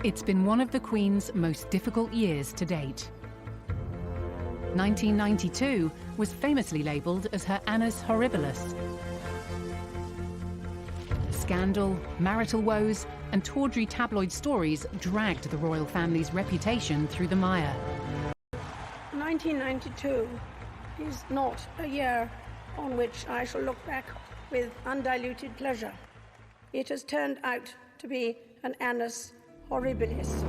It's been one of the Queen's most difficult years to date. 1992 was famously labelled as her annus horribilis. Scandal, marital woes, and tawdry tabloid stories dragged the royal family's reputation through the mire. 1992 is not a year on which I shall look back with undiluted pleasure. It has turned out to be an annus horribilis.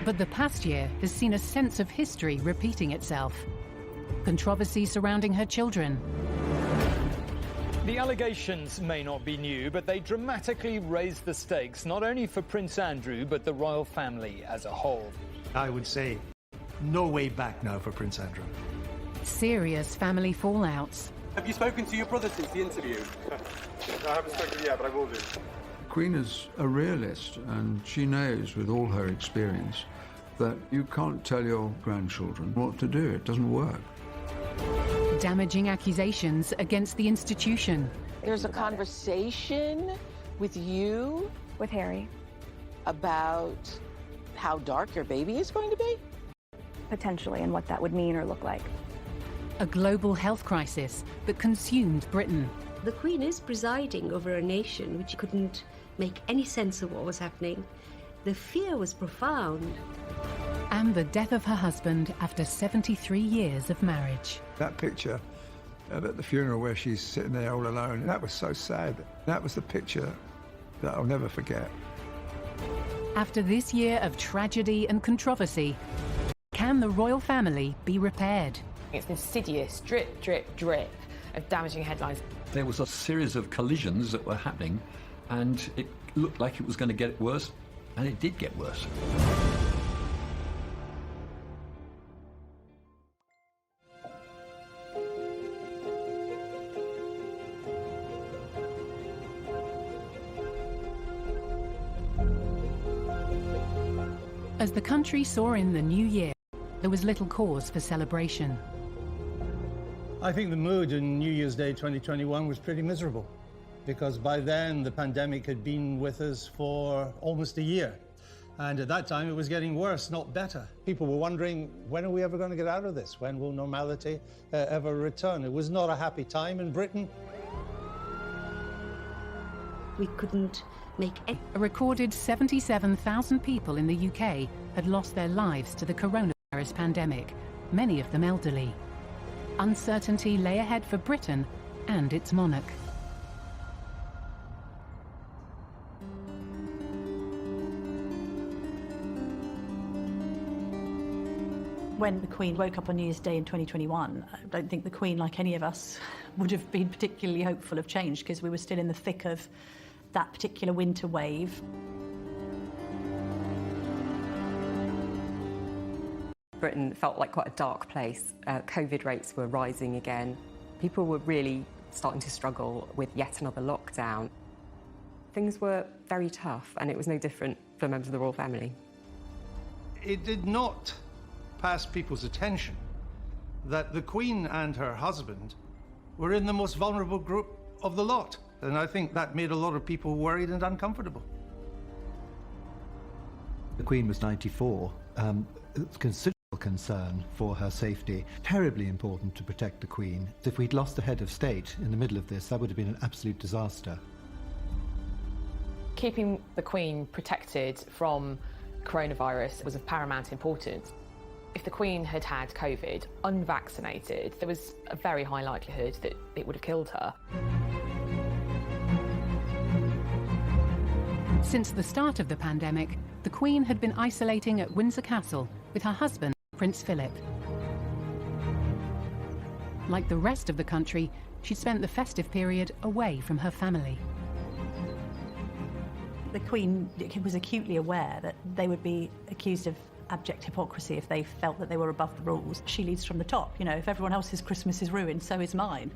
But the past year has seen a sense of history repeating itself. Controversy surrounding her children. The allegations may not be new, but they dramatically raised the stakes, not only for Prince Andrew, but the royal family as a whole. I would say no way back now for Prince Andrew. Serious family fallouts. Have you spoken to your brother since the interview? I haven't spoken yet, but I will do. Queen is a realist, and she knows with all her experience that you can't tell your grandchildren what to do. It doesn't work. Damaging accusations against the institution. There's a conversation with you, with Harry, about how dark your baby is going to be? Potentially, and what that would mean or look like. A global health crisis that consumed Britain. The Queen is presiding over a nation which couldn't make any sense of what was happening. The fear was profound. And the death of her husband after 73 years of marriage. That picture at the funeral where she's sitting there all alone, that was so sad. That was the picture that I'll never forget. After this year of tragedy and controversy, can the royal family be repaired? It's an insidious drip, drip, drip of damaging headlines. There was a series of collisions that were happening, and it looked like it was going to get worse, and it did get worse. As the country saw in the new year, there was little cause for celebration. I think the mood in New Year's Day 2021 was pretty miserable, because by then the pandemic had been with us for almost a year. And at that time it was getting worse, not better. People were wondering, when are we ever going to get out of this? When will normality ever return? It was not a happy time in Britain. We couldn't make any... A recorded 77,000 people in the UK had lost their lives to the coronavirus pandemic, many of them elderly. Uncertainty lay ahead for Britain and its monarch. When the Queen woke up on New Year's Day in 2021, I don't think the Queen, like any of us, would have been particularly hopeful of change, because we were still in the thick of that particular winter wave. Britain felt like quite a dark place. COVID rates were rising again. People were really starting to struggle with yet another lockdown. Things were very tough, and it was no different for members of the royal family. It did not pass people's attention that the Queen and her husband were in the most vulnerable group of the lot. And I think that made a lot of people worried and uncomfortable. The Queen was 94. Considerable concern for her safety. Terribly important to protect the Queen. If we'd lost the head of state in the middle of this, that would have been an absolute disaster. Keeping the Queen protected from coronavirus was of paramount importance. If the Queen had had COVID unvaccinated, there was a very high likelihood that it would have killed her. Since the start of the pandemic, the Queen had been isolating at Windsor Castle with her husband, Prince Philip. Like the rest of the country, she spent the festive period away from her family. The Queen was acutely aware that they would be accused of abject hypocrisy if they felt that they were above the rules. She leads from the top. You know, if everyone else's Christmas is ruined, so is mine.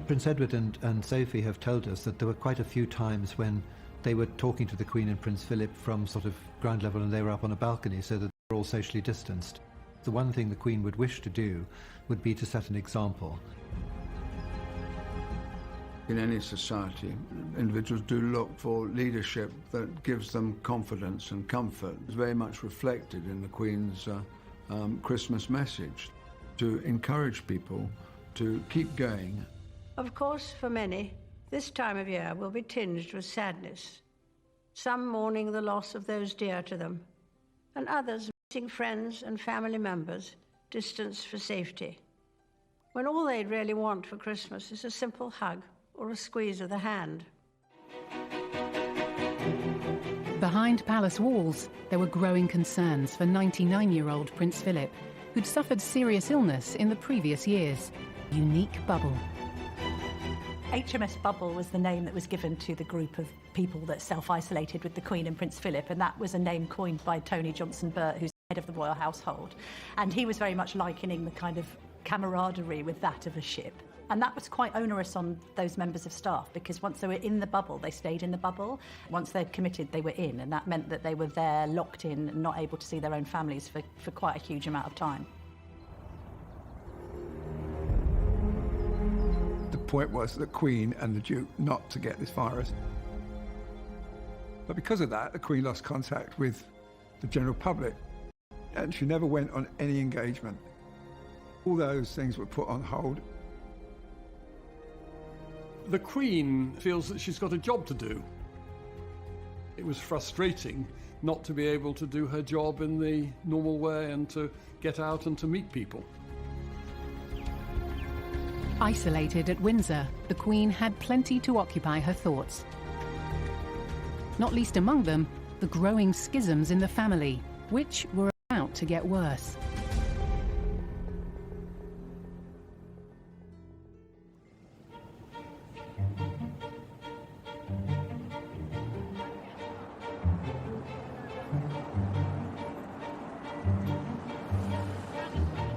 Prince Edward and Sophie have told us that there were quite a few times when they were talking to the Queen and Prince Philip from sort of ground level, and they were up on a balcony, so that they were all socially distanced. The one thing the Queen would wish to do would be to set an example. In any society, individuals do look for leadership that gives them confidence and comfort. It's very much reflected in the Queen's Christmas message, to encourage people to keep going. Of course, for many, this time of year will be tinged with sadness. Some mourning the loss of those dear to them, and others missing friends and family members distanced for safety, when all they'd really want for Christmas is a simple hug or a squeeze of the hand. Behind palace walls, there were growing concerns for 99-year-old Prince Philip, who'd suffered serious illness in the previous years. Unique bubble. HMS Bubble was the name that was given to the group of people that self-isolated with the Queen and Prince Philip, and that was a name coined by Tony Johnson-Burt, who's head of the royal household. And he was very much likening the kind of camaraderie with that of a ship. And that was quite onerous on those members of staff, because once they were in the bubble, they stayed in the bubble. Once they'd committed, they were in, and that meant that they were there, locked in, and not able to see their own families for quite a huge amount of time. The point was the Queen and the Duke not to get this virus. But because of that, the Queen lost contact with the general public, and she never went on any engagement. All those things were put on hold. The Queen feels that she's got a job to do. It was frustrating not to be able to do her job in the normal way and to get out and to meet people. Isolated at Windsor, the Queen had plenty to occupy her thoughts. Not least among them, the growing schisms in the family, which were about to get worse.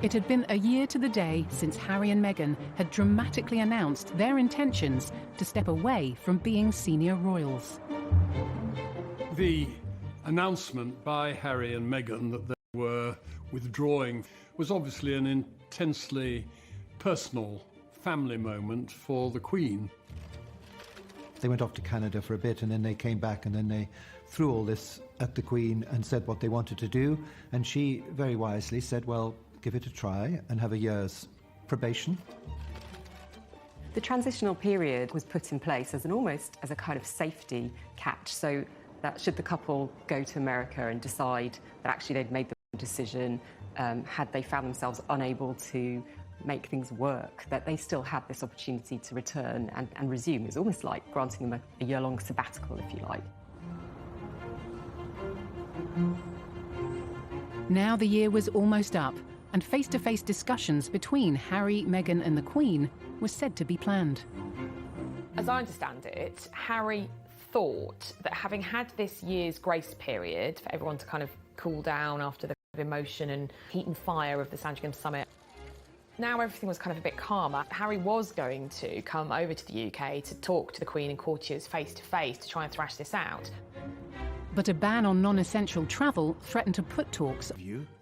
It had been a year to the day since Harry and Meghan had dramatically announced their intentions to step away from being senior royals. The announcement by Harry and Meghan that they were withdrawing was obviously an intensely personal family moment for the Queen. They went off to Canada for a bit, and then they came back, and then they threw all this at the Queen and said what they wanted to do, and she very wisely said, well, give it a try and have a year's probation. The transitional period was put in place as almost as a kind of safety catch, so that should the couple go to America and decide that actually they'd made the decision, had they found themselves unable to make things work, that they still had this opportunity to return and resume. It's almost like granting them a year-long sabbatical, if you like. Now the year was almost up, and face-to-face discussions between Harry, Meghan and the Queen were said to be planned. As I understand it, Harry thought that having had this year's grace period for everyone to kind of cool down after the emotion and heat and fire of the Sandringham summit, now everything was kind of a bit calmer. Harry was going to come over to the UK to talk to the Queen and courtiers face-to-face to try and thrash this out. But a ban on non-essential travel threatened to put talks.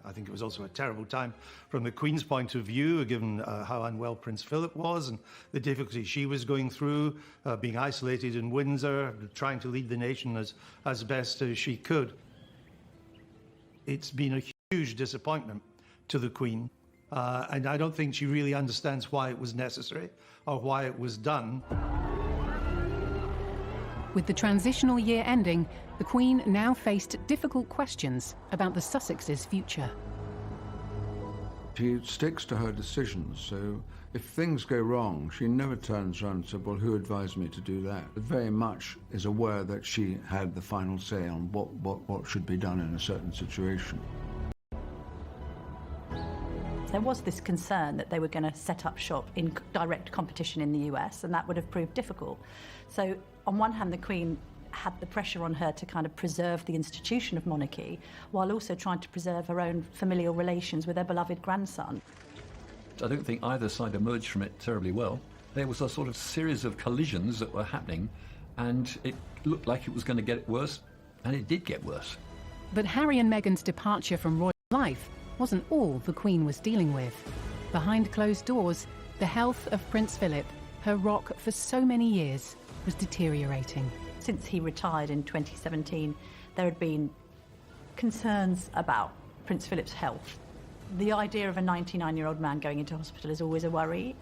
I think it was also a terrible time from the Queen's point of view, given how unwell Prince Philip was and the difficulty she was going through, being isolated in Windsor, trying to lead the nation as best as she could. It's been a huge disappointment to the Queen, and I don't think she really understands why it was necessary or why it was done. With the transitional year ending, the Queen now faced difficult questions about the Sussexes' future. She sticks to her decisions, so if things go wrong, she never turns around and says, well, who advised me to do that? But very much is aware that she had the final say on what should be done in a certain situation. There was this concern that they were going to set up shop in direct competition in the US, and that would have proved difficult. So on one hand, the Queen had the pressure on her to kind of preserve the institution of monarchy, while also trying to preserve her own familial relations with her beloved grandson. I don't think either side emerged from it terribly well. There was a sort of series of collisions that were happening, and it looked like it was going to get worse, and it did get worse. But Harry and Meghan's departure from royal life wasn't all the Queen was dealing with. Behind closed doors, the health of Prince Philip her rock for so many years was deteriorating. Since he retired in 2017, there had been concerns about Prince Philip's health. The idea of a 99-year-old man going into hospital is always a worry.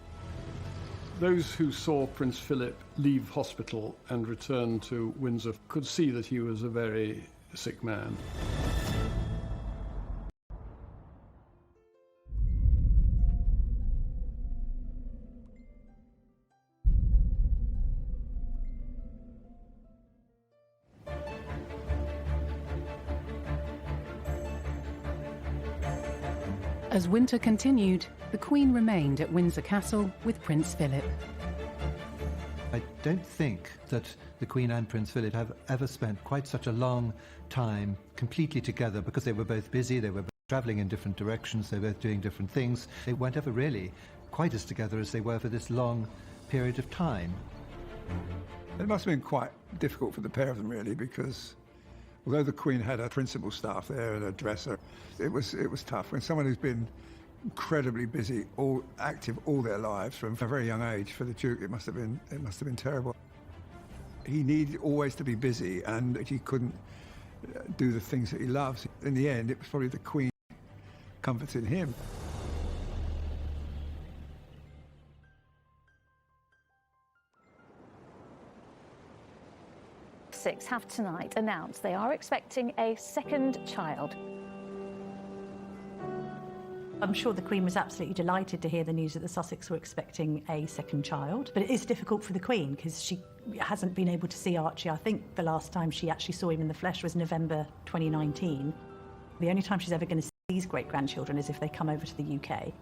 Those who saw Prince Philip leave hospital and return to Windsor could see that he was a very sick man. As winter continued, the Queen remained at Windsor Castle with Prince Philip. I don't think that the Queen and Prince Philip have ever spent quite such a long time completely together, because they were both busy, they were both travelling in different directions, they were both doing different things. They weren't ever really quite as together as they were for this long period of time. It must have been quite difficult for the pair of them, really, because although the Queen had her principal staff there and a dresser, it was tough. When someone who's been incredibly busy, active all their lives from a very young age, for the Duke, it must have been terrible. He needed always to be busy, and he couldn't do the things that he loves. In the end, it was probably the Queen comforting him. Sussex have tonight announced they are expecting a second child. I'm sure the Queen was absolutely delighted to hear the news that the Sussex were expecting a second child, but it is difficult for the Queen because she hasn't been able to see Archie. I think the last time she actually saw him in the flesh was November 2019. The only time she's ever going to see these great-grandchildren is if they come over to the UK.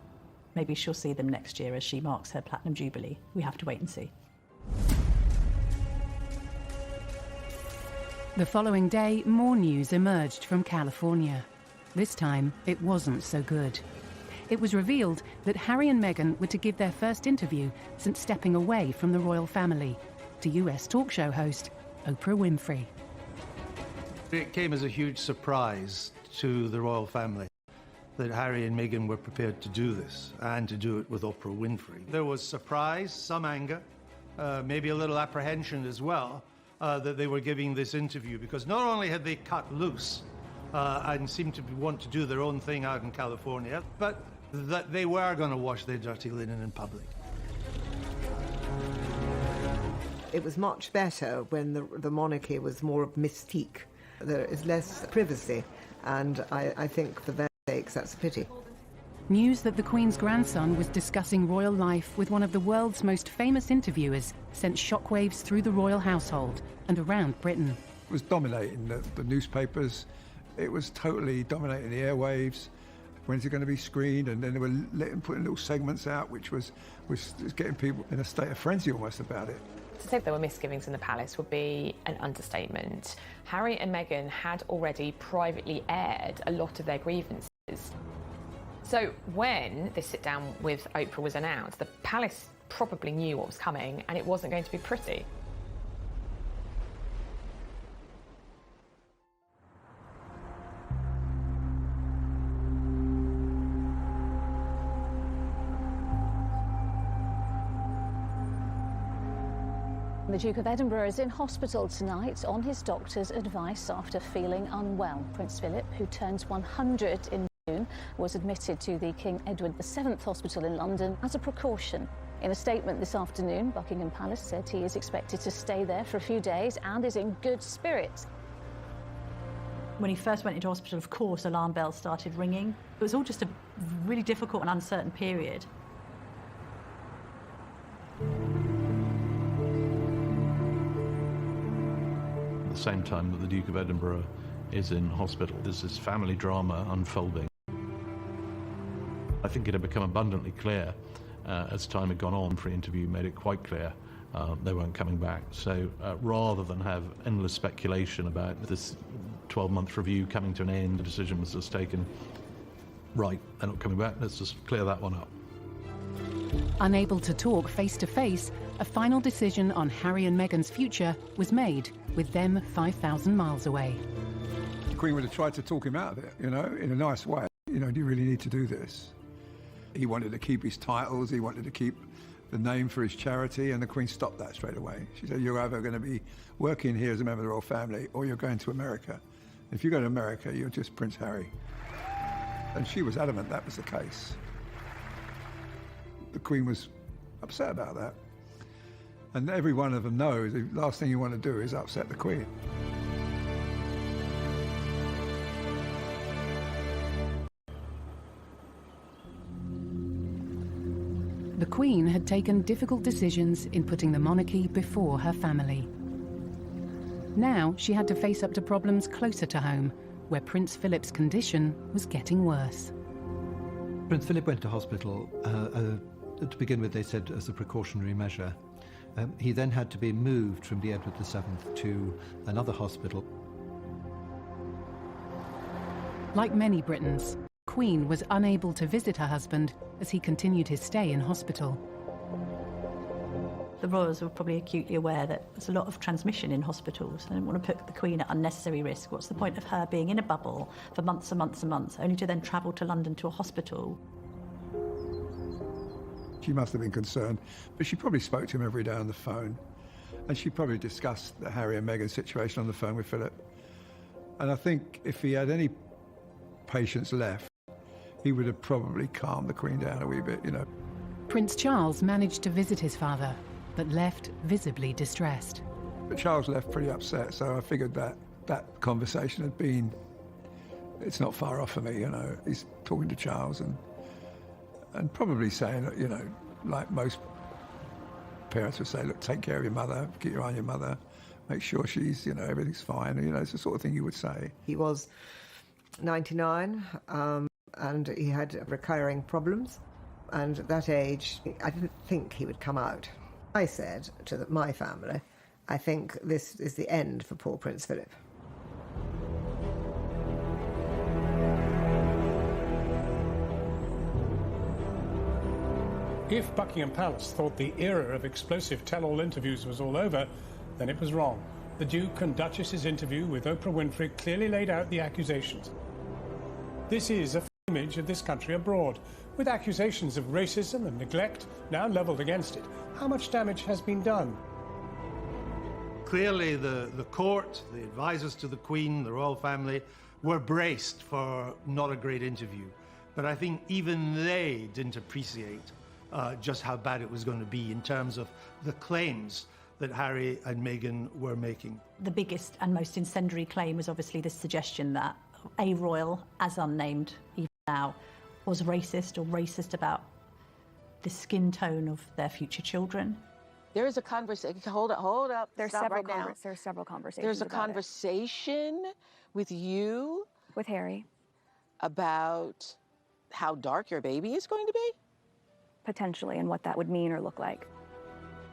Maybe she'll see them next year as she marks her Platinum Jubilee. We have to wait and see. The following day, more news emerged from California. This time, it wasn't so good. It was revealed that Harry and Meghan were to give their first interview since stepping away from the royal family to US talk show host Oprah Winfrey. It came as a huge surprise to the royal family that Harry and Meghan were prepared to do this, and to do it with Oprah Winfrey. There was surprise, some anger, maybe a little apprehension as well, that they were giving this interview, because not only had they cut loose and seemed to want to do their own thing out in California, but that they were going to wash their dirty linen in public. It was much better when the monarchy was more of mystique. There is less privacy, and I think for their sakes that's a pity. News that the Queen's grandson was discussing royal life with one of the world's most famous interviewers sent shockwaves through the royal household and around Britain. It was dominating the newspapers. It was totally dominating the airwaves. When's it going to be screened? And then they were putting little segments out, which was getting people in a state of frenzy almost about it. To say there were misgivings in the palace would be an understatement. Harry and Meghan had already privately aired a lot of their grievances. So when this sit-down with Oprah was announced, the palace probably knew what was coming, and it wasn't going to be pretty. The Duke of Edinburgh is in hospital tonight on his doctor's advice after feeling unwell. Prince Philip, who turns 100 in June, was admitted to the King Edward VII Hospital in London as a precaution. In a statement this afternoon, Buckingham Palace said he is expected to stay there for a few days and is in good spirits. When he first went into hospital, of course, alarm bells started ringing. It was all just a really difficult and uncertain period. At the same time that the Duke of Edinburgh is in hospital, there's this family drama unfolding. I think it had become abundantly clear as time had gone on. For the interview made it quite clear they weren't coming back. So rather than have endless speculation about this 12-month review coming to an end, the decision was just taken, right, they're not coming back, let's just clear that one up. Unable to talk face-to-face, a final decision on Harry and Meghan's future was made, with them 5,000 miles away. The Queen would have tried to talk him out of it, you know, in a nice way. You know, do you really need to do this? He wanted to keep his titles, he wanted to keep the name for his charity, and the Queen stopped that straight away. She said, you're either going to be working here as a member of the royal family or you're going to America. If you go to America, you're just Prince Harry. And she was adamant that was the case. The Queen was upset about that. And every one of them knows the last thing you want to do is upset the Queen. The Queen had taken difficult decisions in putting the monarchy before her family. Now she had to face up to problems closer to home, where Prince Philip's condition was getting worse. Prince Philip went to hospital. To begin with, they said as a precautionary measure. He then had to be moved from the Edward VII to another hospital. Like many Britons, Queen was unable to visit her husband as he continued his stay in hospital. The royals were probably acutely aware that there's a lot of transmission in hospitals. They didn't want to put the Queen at unnecessary risk. What's the point of her being in a bubble for months and months and months, only to then travel to London to a hospital? She must have been concerned, but she probably spoke to him every day on the phone. And she probably discussed the Harry and Meghan situation on the phone with Philip. And I think if he had any patience left, he would have probably calmed the Queen down a wee bit, you know. Prince Charles managed to visit his father, but left visibly distressed. But Charles left pretty upset, so I figured that that conversation had been, it's not far off for me, you know. He's talking to Charles and probably saying, that, you know, like most parents would say, look, take care of your mother, keep your eye on your mother, make sure she's, you know, everything's fine. You know, it's the sort of thing you would say. He was 99, and he had recurring problems. And at that age, I didn't think he would come out. I said to my family, I think this is the end for poor Prince Philip. If Buckingham Palace thought the era of explosive tell-all interviews was all over, then it was wrong. The Duke and Duchess's interview with Oprah Winfrey clearly laid out the accusations. This is a image of this country abroad, with accusations of racism and neglect now levelled against it. How much damage has been done? Clearly, the court, the advisors to the Queen, the royal family, were braced for not a great interview. But I think even they didn't appreciate just how bad it was going to be in terms of the claims that Harry and Meghan were making. The biggest and most incendiary claim was obviously the suggestion that a royal, as unnamed even now, was racist or racist about the skin tone of their future children. There is a conversation. Hold up. There's Stop several right now. There are several conversations. There's a about conversation with you, with Harry, about how dark your baby is going to be? Potentially, and what that would mean or look like.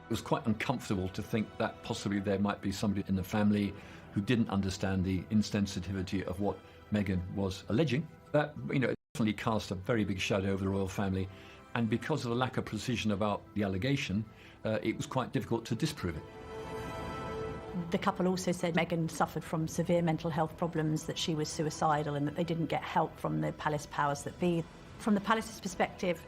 It was quite uncomfortable to think that possibly there might be somebody in the family who didn't understand the insensitivity of what Meghan was alleging. That, you know, it definitely cast a very big shadow over the royal family, and because of the lack of precision about the allegation, it was quite difficult to disprove it. The couple also said Meghan suffered from severe mental health problems, that she was suicidal, and that they didn't get help from the palace powers that be. From the palace's perspective,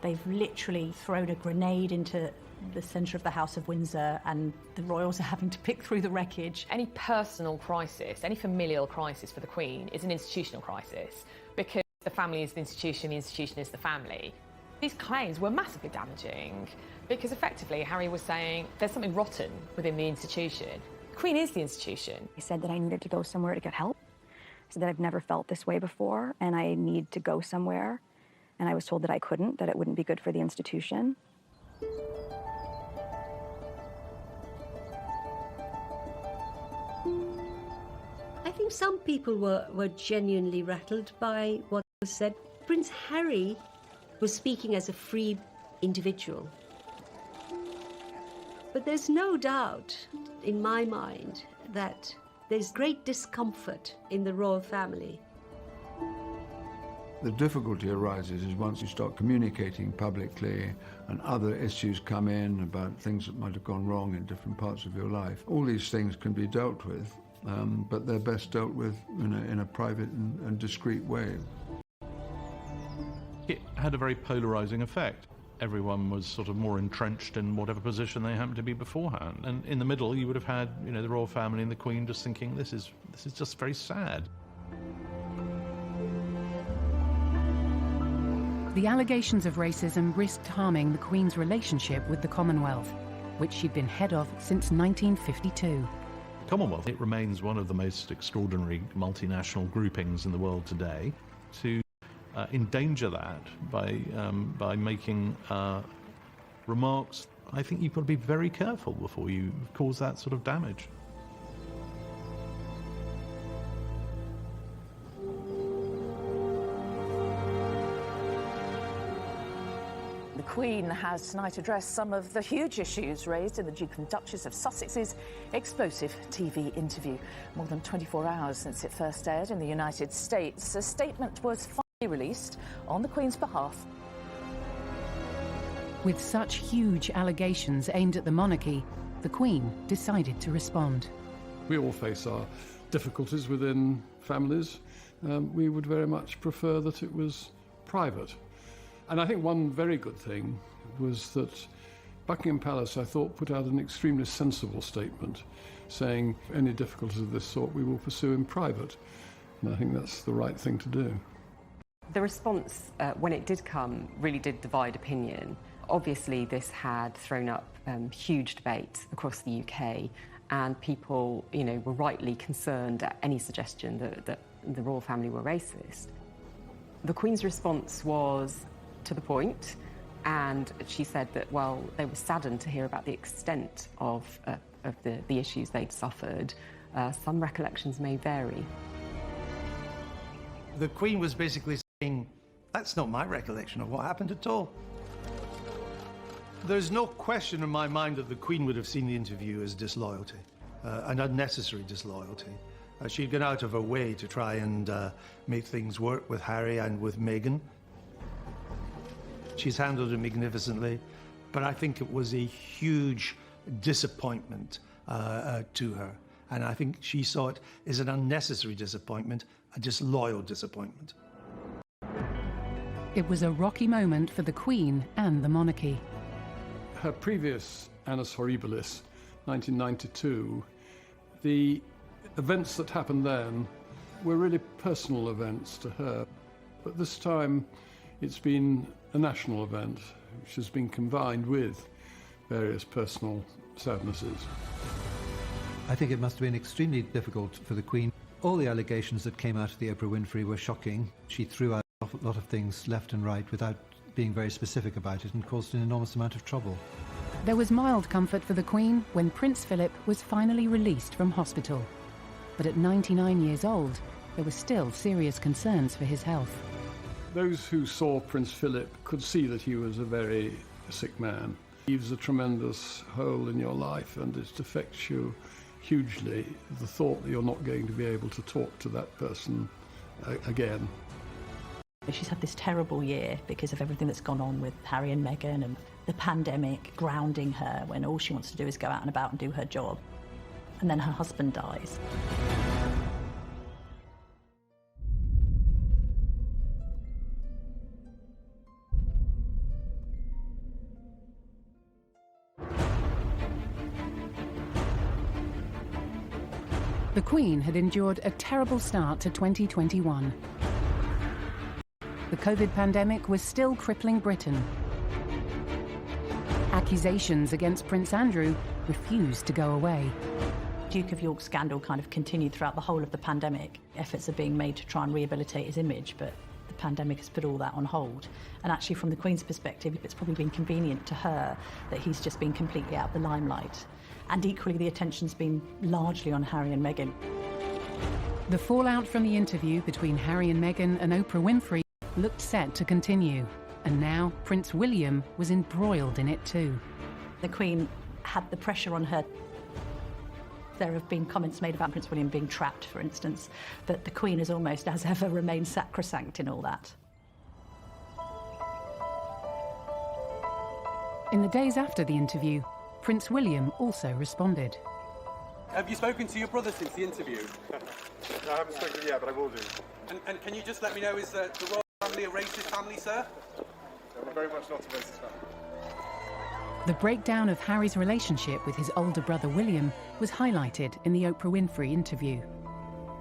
they've literally thrown a grenade into the centre of the House of Windsor, and the royals are having to pick through the wreckage. Any personal crisis, any familial crisis for the Queen is an institutional crisis, because the family is the institution is the family. These claims were massively damaging, because effectively Harry was saying there's something rotten within the institution. The Queen is the institution. He said that I needed to go somewhere to get help. I said that I've never felt this way before, and I need to go somewhere. And I was told that I couldn't, that it wouldn't be good for the institution. I think some people were genuinely rattled by what was said. Prince Harry was speaking as a free individual. But there's no doubt in my mind that there's great discomfort in the royal family. The difficulty arises is once you start communicating publicly and other issues come in about things that might have gone wrong in different parts of your life. All these things can be dealt with, but they're best dealt with in a private and discreet way. It had a very polarising effect. everyone was sort of more entrenched in whatever position they happened to be beforehand. And in the middle, you would have had, the royal family and the Queen just thinking, this is just very sad. The allegations of racism risked harming the Queen's relationship with the Commonwealth, which she'd been head of since 1952. The Commonwealth, it remains one of the most extraordinary multinational groupings in the world today. To endanger that by making remarks, I think you've got to be very careful before you cause that sort of damage. The Queen has tonight addressed some of the huge issues raised in the Duke and Duchess of Sussex's explosive TV interview. More than 24 hours since it first aired in the United States, a statement was finally released on the Queen's behalf. With such huge allegations aimed at the monarchy, the Queen decided to respond. We all face our difficulties within families. We would very much prefer that it was private. And I think one very good thing was that Buckingham Palace, I thought, put out an extremely sensible statement saying any difficulties of this sort we will pursue in private. And I think that's the right thing to do. The response, when it did come, really did divide opinion. Obviously, this had thrown up huge debate across the UK, and people, were rightly concerned at any suggestion that the royal family were racist. The Queen's response was to the point, and she said that, well, they were saddened to hear about the extent of the issues they'd suffered. Some recollections may vary. The Queen was basically saying, that's not my recollection of what happened at all. There's no question in my mind that the Queen would have seen the interview as disloyalty, an unnecessary disloyalty. She'd gone out of her way to try and make things work with Harry and with Meghan. She's handled it magnificently, but I think it was a huge disappointment to her. And I think she saw it as an unnecessary disappointment, a disloyal disappointment. It was a rocky moment for the Queen and the monarchy. Her previous Annus Horribilis, 1992, the events that happened then were really personal events to her. But this time, it's been a national event, which has been combined with various personal sadnesses. I think it must have been extremely difficult for the Queen. All the allegations that came out of the Oprah Winfrey were shocking. She threw out a lot of things left and right without being very specific about it and caused an enormous amount of trouble. There was mild comfort for the Queen when Prince Philip was finally released from hospital. But at 99 years old, there were still serious concerns for his health. Those who saw Prince Philip could see that he was a very sick man. He leaves a tremendous hole in your life, and it affects you hugely, the thought that you're not going to be able to talk to that person again. She's had this terrible year because of everything that's gone on with Harry and Meghan and the pandemic grounding her when all she wants to do is go out and about and do her job. And then her husband dies. The Queen had endured a terrible start to 2021. The COVID pandemic was still crippling Britain. Accusations against Prince Andrew refused to go away. Duke of York scandal kind of continued throughout the whole of the pandemic. Efforts are being made to try and rehabilitate his image, but the pandemic has put all that on hold. And actually, from the Queen's perspective, it's probably been convenient to her that he's just been completely out of the limelight. And equally, the attention's been largely on Harry and Meghan. The fallout from the interview between Harry and Meghan and Oprah Winfrey looked set to continue. And now Prince William was embroiled in it too. The Queen had the pressure on her. There have been comments made about Prince William being trapped, for instance, but the Queen has almost, as ever, remained sacrosanct in all that. In the days after the interview, Prince William also responded. Have you spoken to your brother since the interview? No, I haven't spoken yet, but I will do. And can you just let me know, is the royal family a racist family, sir? No, we're very much not a racist family. The breakdown of Harry's relationship with his older brother William was highlighted in the Oprah Winfrey interview.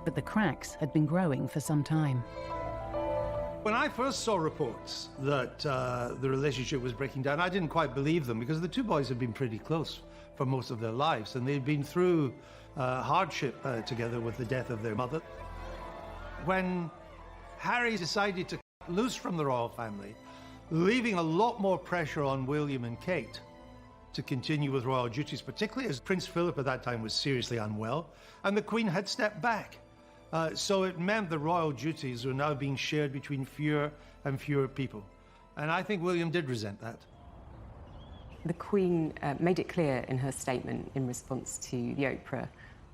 But the cracks had been growing for some time. When I first saw reports that the relationship was breaking down, I didn't quite believe them because the two boys had been pretty close for most of their lives, and they'd been through hardship together with the death of their mother. When Harry decided to cut loose from the royal family, leaving a lot more pressure on William and Kate to continue with royal duties, particularly as Prince Philip at that time was seriously unwell, and the Queen had stepped back. So it meant the royal duties were now being shared between fewer and fewer people. And I think William did resent that. The Queen made it clear in her statement in response to the Oprah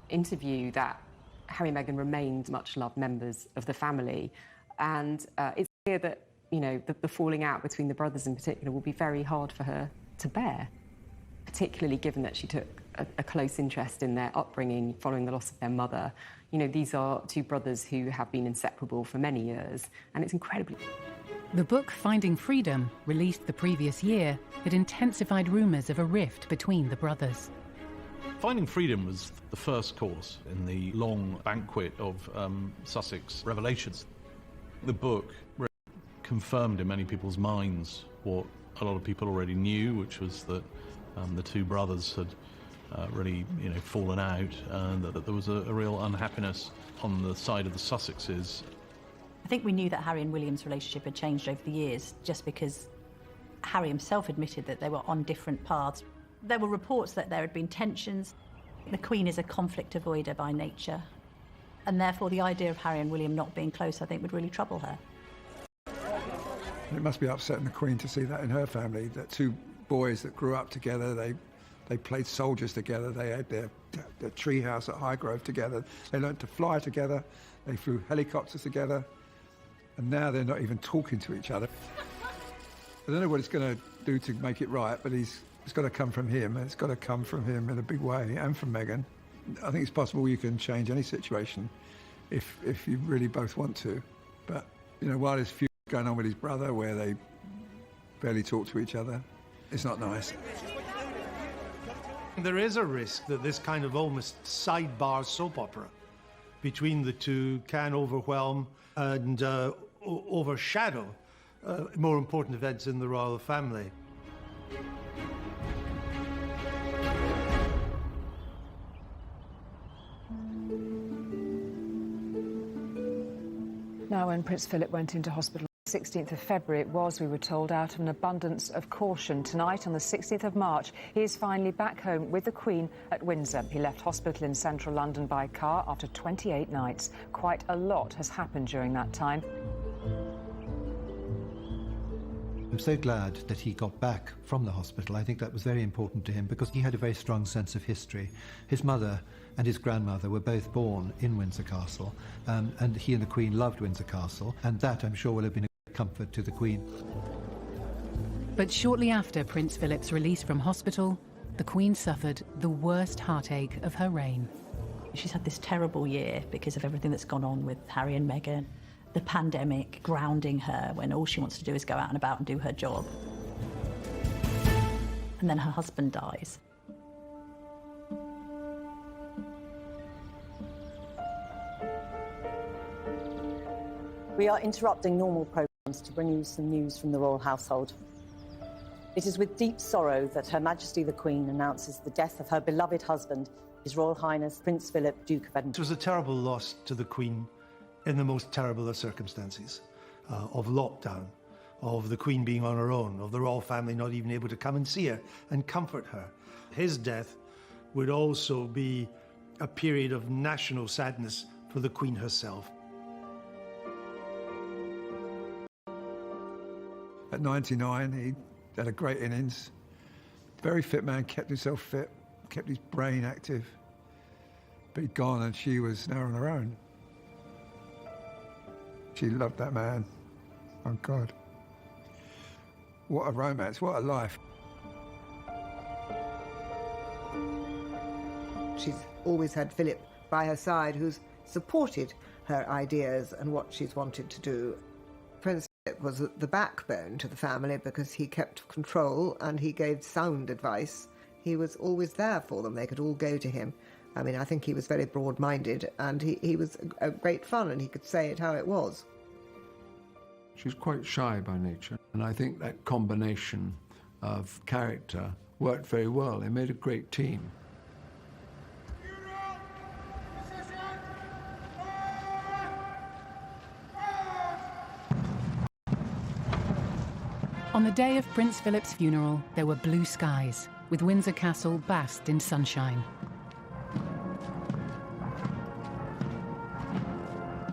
interview that Harry and Meghan remained much-loved members of the family. And it's clear that, you know, the falling out between the brothers in particular will be very hard for her to bear, particularly given that she took a close interest in their upbringing following the loss of their mother. You know, these are two brothers who have been inseparable for many years, and it's incredibly... The book Finding Freedom, released the previous year, had intensified rumours of a rift between the brothers. Finding Freedom was the first course in the long banquet of Sussex revelations. The book confirmed in many people's minds what a lot of people already knew, which was that the two brothers had really, you know, fallen out, and that there was a real unhappiness on the side of the Sussexes. I think we knew that Harry and William's relationship had changed over the years, just because Harry himself admitted that they were on different paths. There were reports that there had been tensions. The Queen is a conflict avoider by nature, and therefore the idea of Harry and William not being close, I think, would really trouble her. It must be upsetting the Queen to see that in her family, that two boys that grew up together, they played soldiers together, they had their treehouse at Highgrove together, they learnt to fly together, they flew helicopters together, and now they're not even talking to each other. I don't know what it's going to do to make it right, but it's got to come from him, and it's got to come from him in a big way, and from Meghan. I think it's possible you can change any situation if you really both want to. But, you know, while there's feud going on with his brother, where they barely talk to each other, it's not nice. There is a risk that this kind of almost sidebar soap opera between the two can overwhelm and overshadow more important events in the royal family. Now, when Prince Philip went into hospital on the 16th of February, it was, we were told, out of an abundance of caution. Tonight, on the 16th of March, he is finally back home with the Queen at Windsor. He left hospital in central London by car after 28 nights. Quite a lot has happened during that time. I'm so glad that he got back from the hospital. I think that was very important to him because he had a very strong sense of history. His mother and his grandmother were both born in Windsor Castle, and he and the Queen loved Windsor Castle, and that, I'm sure, will have been a great comfort to the Queen. But shortly after Prince Philip's release from hospital, the Queen suffered the worst heartache of her reign. She's had this terrible year because of everything that's gone on with Harry and Meghan. The pandemic grounding her when all she wants to do is go out and about and do her job. And then her husband dies. We are interrupting normal programmes to bring you some news from the royal household. It is with deep sorrow that Her Majesty the Queen announces the death of her beloved husband, His Royal Highness Prince Philip, Duke of Edinburgh. It was a terrible loss to the Queen in the most terrible of circumstances, of lockdown, of the Queen being on her own, of the royal family not even able to come and see her and comfort her. His death would also be a period of national sadness for the Queen herself. At 99, he had a great innings. Very fit man, kept himself fit, kept his brain active. But he'd gone and she was now on her own. She loved that man. Oh, God. What a romance, what a life. She's always had Philip by her side, who's supported her ideas and what she's wanted to do. Prince It was the backbone to the family because he kept control and he gave sound advice. He was always there for them. They could all go to him. I mean, I think he was very broad-minded and he was a great fun and he could say it how it was. She's quite shy by nature, and I think that combination of character worked very well. They made a great team. On the day of Prince Philip's funeral, there were blue skies, with Windsor Castle basked in sunshine.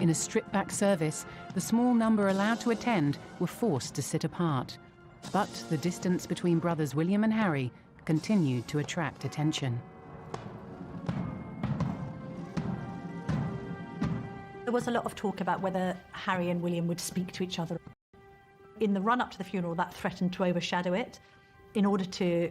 In a stripped-back service, the small number allowed to attend were forced to sit apart. But the distance between brothers William and Harry continued to attract attention. There was a lot of talk about whether Harry and William would speak to each other. In the run-up to the funeral, that threatened to overshadow it. In order to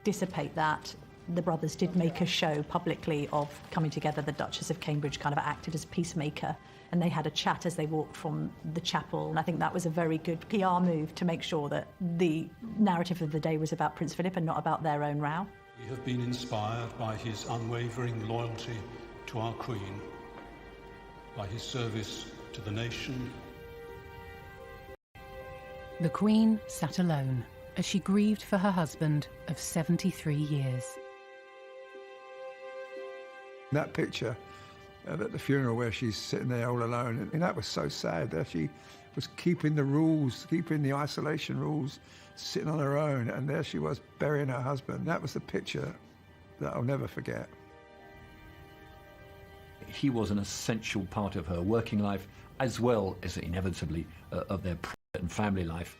dissipate that, the brothers did make a show publicly of coming together. The Duchess of Cambridge kind of acted as peacemaker, and they had a chat as they walked from the chapel. And I think that was a very good PR move to make sure that the narrative of the day was about Prince Philip and not about their own row. We have been inspired by his unwavering loyalty to our Queen, by his service to the nation. The Queen sat alone as she grieved for her husband of 73 years. That picture at the funeral where she's sitting there all alone, and that was so sad that she was keeping the rules, keeping the isolation rules, sitting on her own, and there she was burying her husband. That was the picture that I'll never forget. He was an essential part of her working life, as well as inevitably of their private and family life.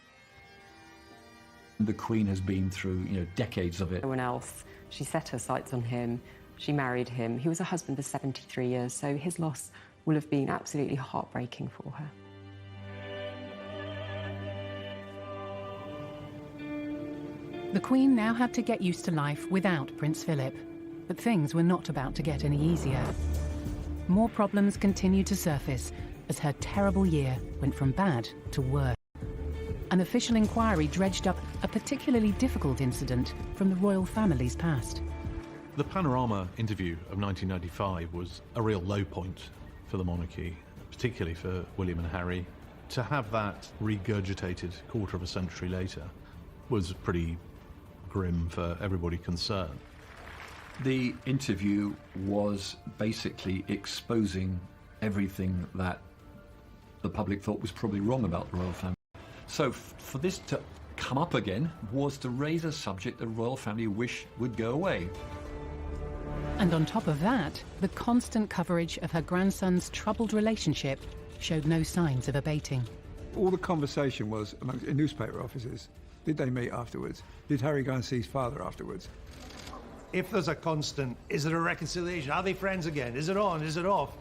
The Queen has been through, decades of it. No one else. She set her sights on him. She married him. He was a husband for 73 years, so his loss will have been absolutely heartbreaking for her. The Queen now had to get used to life without Prince Philip, but things were not about to get any easier. More problems continued to surface as her terrible year went from bad to worse. An official inquiry dredged up a particularly difficult incident from the royal family's past. The Panorama interview of 1995 was a real low point for the monarchy, particularly for William and Harry. To have that regurgitated quarter of a century later was pretty grim for everybody concerned. The interview was basically exposing everything that the public thought was probably wrong about the royal family. So for this to come up again was to raise a subject the royal family wished would go away. And on top of that, the constant coverage of her grandson's troubled relationship showed no signs of abating. All the conversation was in newspaper offices. Did they meet afterwards? Did Harry go and see his father afterwards? If there's a constant, is there a reconciliation? Are they friends again? Is it on? Is it off?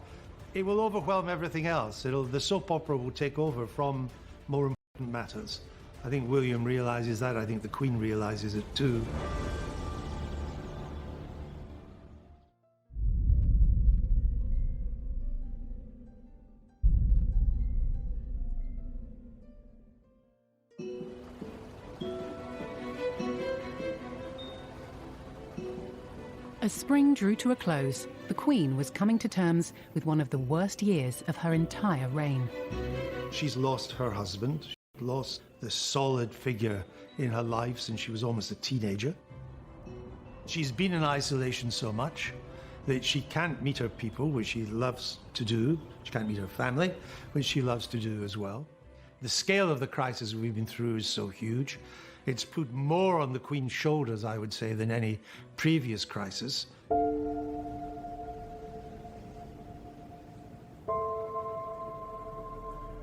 It will overwhelm everything else. The soap opera will take over from more important matters. I think William realises that. I think the Queen realises it too. As spring drew to a close, the Queen was coming to terms with one of the worst years of her entire reign. She's lost her husband. She's lost the solid figure in her life since she was almost a teenager. She's been in isolation so much that she can't meet her people, which she loves to do. She can't meet her family, which she loves to do as well. The scale of the crisis we've been through is so huge. It's put more on the Queen's shoulders, I would say, than any previous crisis.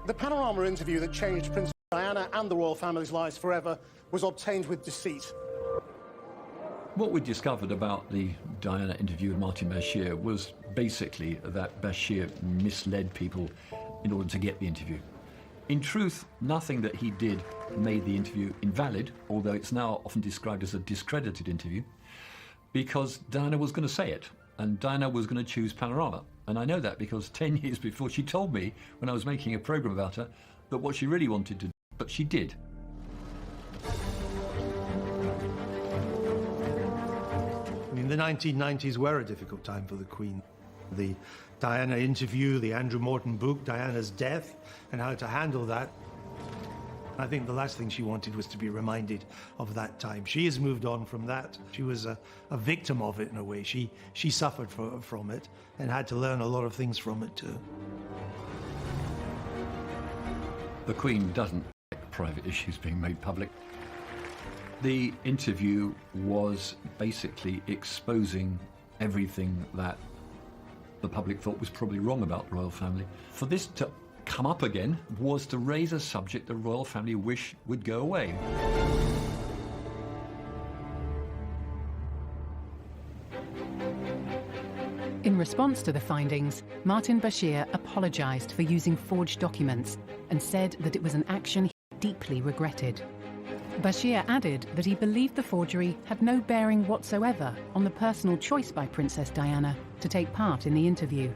The Panorama interview that changed Princess Diana and the royal family's lives forever was obtained with deceit. What we discovered about the Diana interview with Martin Bashir was basically that Bashir misled people in order to get the interview. In truth, nothing that he did made the interview invalid, although it's now often described as a discredited interview, because Diana was going to say it, and Diana was going to choose Panorama. And I know that because 10 years before she told me, when I was making a programme about her, that what she really wanted to do but she did. I mean, the 1990s were a difficult time for the Queen. The Diana interview, the Andrew Morton book, Diana's death, and how to handle that. I think the last thing she wanted was to be reminded of that time. She has moved on from that. She was a victim of it in a way. She suffered from it and had to learn a lot of things from it too. The Queen doesn't like private issues being made public. The interview was basically exposing everything that the public thought was probably wrong about the royal family. For this to come up again was to raise a subject the royal family wish would go away. In response to the findings, Martin Bashir apologised for using forged documents and said that it was an action he deeply regretted. Bashir added that he believed the forgery had no bearing whatsoever on the personal choice by Princess Diana to take part in the interview.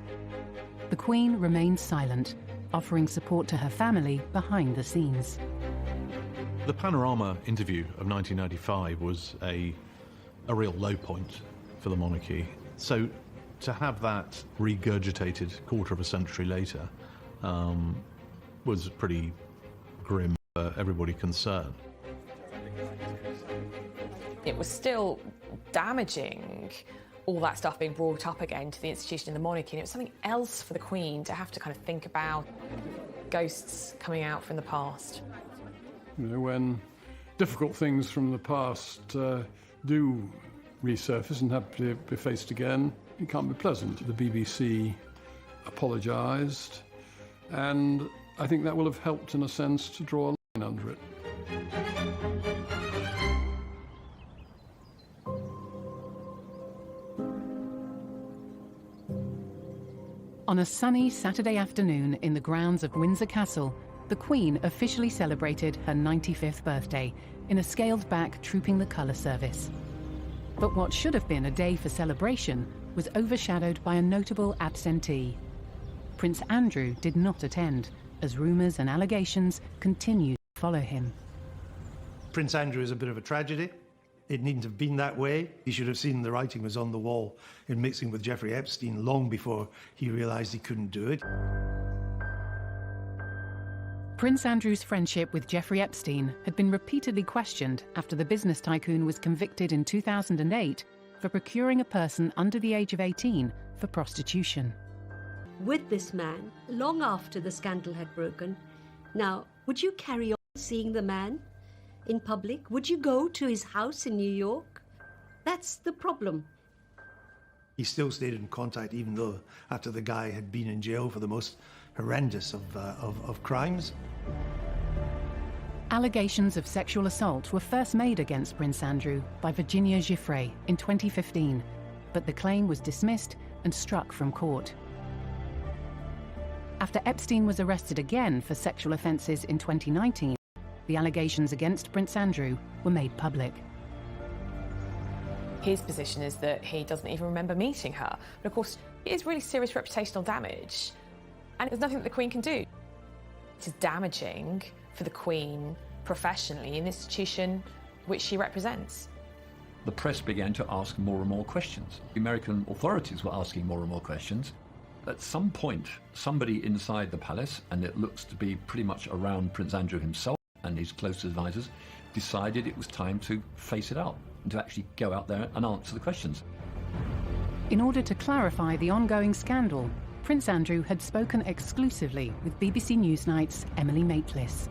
The Queen remained silent, offering support to her family behind the scenes. The Panorama interview of 1995 was a real low point for the monarchy. So to have that regurgitated quarter of a century later was pretty grim for everybody concerned. It was still damaging, all that stuff being brought up again to the institution of the monarchy, and it was something else for the Queen to have to kind of think about ghosts coming out from the past. You know, when difficult things from the past do resurface and have to be faced again, it can't be pleasant. The BBC apologised, and I think that will have helped, in a sense, to draw a line under it. On a sunny Saturday afternoon in the grounds of Windsor Castle, the Queen officially celebrated her 95th birthday in a scaled-back Trooping the Colour service. But what should have been a day for celebration was overshadowed by a notable absentee. Prince Andrew did not attend, as rumours and allegations continued to follow him. Prince Andrew is a bit of a tragedy. It needn't have been that way. He should have seen the writing was on the wall in mixing with Jeffrey Epstein long before he realised he couldn't do it. Prince Andrew's friendship with Jeffrey Epstein had been repeatedly questioned after the business tycoon was convicted in 2008 for procuring a person under the age of 18 for prostitution. With this man, long after the scandal had broken, now, would you carry on seeing the man in public? Would you go to his house in New York? That's the problem. He still stayed in contact even though after the guy had been in jail for the most horrendous of crimes. Allegations of sexual assault were first made against Prince Andrew by Virginia Giuffre in 2015, but the claim was dismissed and struck from court. After Epstein was arrested again for sexual offences in 2019, the allegations against Prince Andrew were made public. His position is that he doesn't even remember meeting her. But of course, it is really serious reputational damage, and there's nothing that the Queen can do. It is damaging for the Queen professionally in the institution which she represents. The press began to ask more and more questions. The American authorities were asking more and more questions. At some point, somebody inside the palace, and it looks to be pretty much around Prince Andrew himself and his close advisors, decided it was time to face it out and to actually go out there and answer the questions. In order to clarify the ongoing scandal, Prince Andrew had spoken exclusively with BBC Newsnight's Emily Maitlis.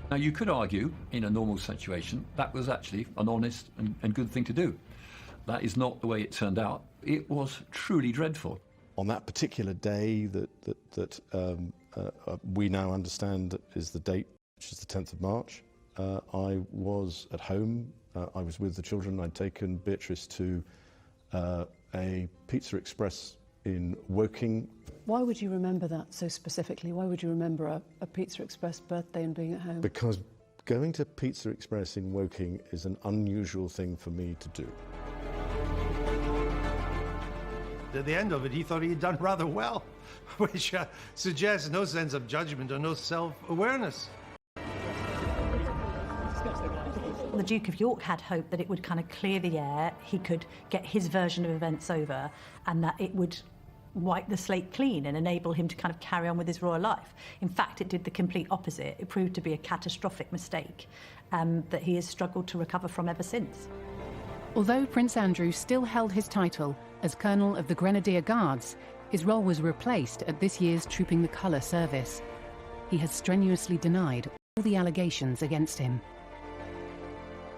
Now, you could argue, in a normal situation, that was actually an honest and good thing to do. That is not the way it turned out. It was truly dreadful. On that particular day that we now understand that is the date, which is the 10th of March, I was at home. I was with the children. I'd taken Beatrice to a Pizza Express in Woking. Why would you remember that so specifically? Why would you remember a Pizza Express birthday and being at home? Because going to Pizza Express in Woking is an unusual thing for me to do. At the end of it, he thought he had done rather well, which suggests no sense of judgment or no self-awareness. The Duke of York had hope that it would kind of clear the air, he could get his version of events over, and that it would wipe the slate clean and enable him to kind of carry on with his royal life. In fact, it did the complete opposite. It proved to be a catastrophic mistake that he has struggled to recover from ever since. Although Prince Andrew still held his title as Colonel of the Grenadier Guards, his role was replaced at this year's Trooping the Colour service. He has strenuously denied all the allegations against him.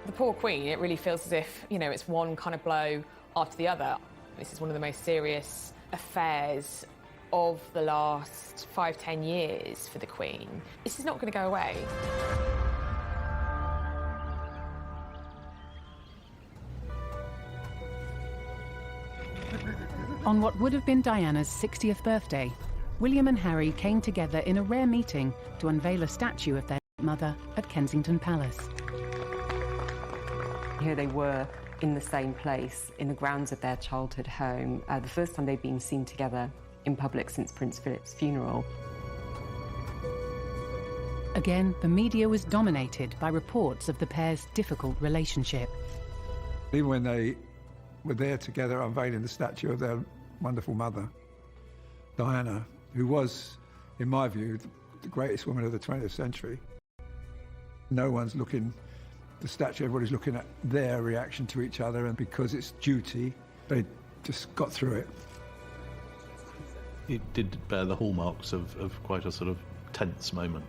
The poor Queen, it really feels as if, you know, it's one kind of blow after the other. This is one of the most serious affairs of the last 5-10 years for the Queen. This is not going to go away. On what would have been Diana's 60th birthday, William and Harry came together in a rare meeting to unveil a statue of their mother at Kensington Palace. Here they were in the same place, in the grounds of their childhood home, the first time they'd been seen together in public since Prince Philip's funeral. Again, the media was dominated by reports of the pair's difficult relationship. Even when they were there together unveiling the statue of their wonderful mother, Diana, who was, in my view, the greatest woman of the 20th century. No one's looking, the statue, everybody's looking at their reaction to each other, and because it's duty, they just got through it. It did bear the hallmarks of quite a sort of tense moment.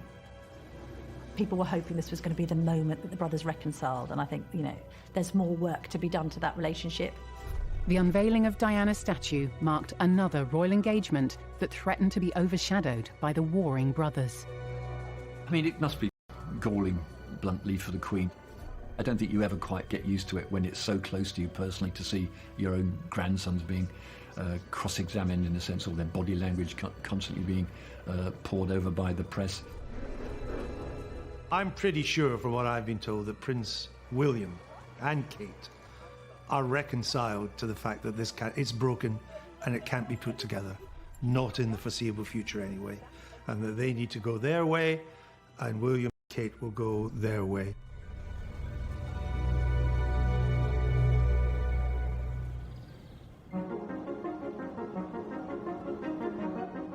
People were hoping this was going to be the moment that the brothers reconciled, and I think, you know, there's more work to be done to that relationship. The unveiling of Diana's statue marked another royal engagement that threatened to be overshadowed by the warring brothers. I mean, it must be galling, bluntly, for the Queen. I don't think you ever quite get used to it when it's so close to you personally, to see your own grandsons being cross-examined, in a sense, or their body language constantly being poured over by the press. I'm pretty sure, from what I've been told, that Prince William and Kate are reconciled to the fact that it's broken and it can't be put together. Not in the foreseeable future, anyway. And that they need to go their way, and William and Kate will go their way.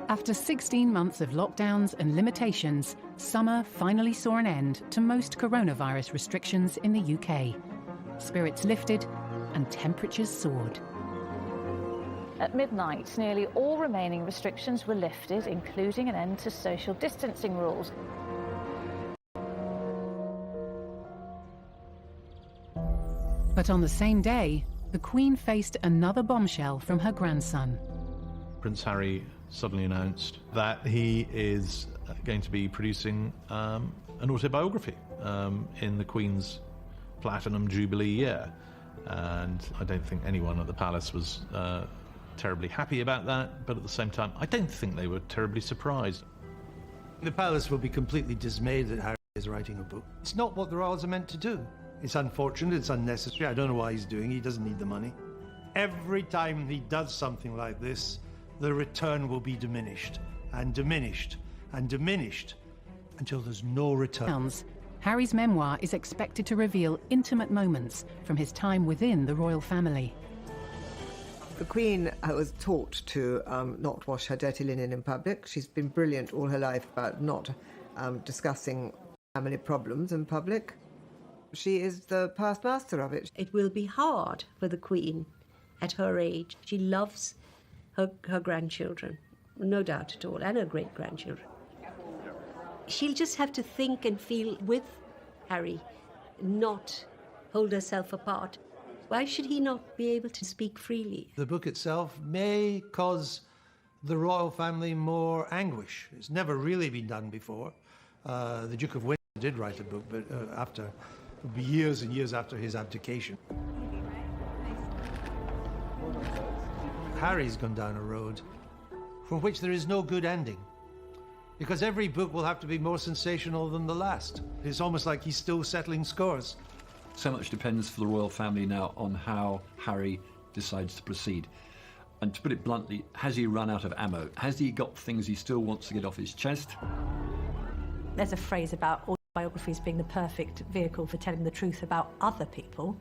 After 16 months of lockdowns and limitations, summer finally saw an end to most coronavirus restrictions in the UK. Spirits lifted and temperatures soared. At midnight, nearly all remaining restrictions were lifted, including an end to social distancing rules. But on the same day, the Queen faced another bombshell from her grandson. Prince Harry suddenly announced that he is going to be producing an autobiography in the Queen's Platinum Jubilee year. And I don't think anyone at the palace was terribly happy about that, but at the same time, I don't think they were terribly surprised. The palace will be completely dismayed that Harry is writing a book. It's not what the royals are meant to do. It's unfortunate, it's unnecessary. I don't know why he's doing it. He doesn't need the money. Every time he does something like this, the return will be diminished and diminished and diminished until there's no return. Harry's memoir is expected to reveal intimate moments from his time within the royal family. The Queen was taught to not wash her dirty linen in public. She's been brilliant all her life about not discussing family problems in public. She is the past master of it. It will be hard for the Queen at her age. She loves her grandchildren, no doubt at all, and her great-grandchildren. She'll just have to think and feel with Harry, not hold herself apart. Why should he not be able to speak freely? The book itself may cause the royal family more anguish. It's never really been done before. The Duke of Windsor did write a book, but it'll be years and years after his abdication. Harry's gone down a road from which there is no good ending, because every book will have to be more sensational than the last. It's almost like he's still settling scores. So much depends for the royal family now on how Harry decides to proceed. And to put it bluntly, has he run out of ammo? Has he got things he still wants to get off his chest? There's a phrase about autobiographies being the perfect vehicle for telling the truth about other people,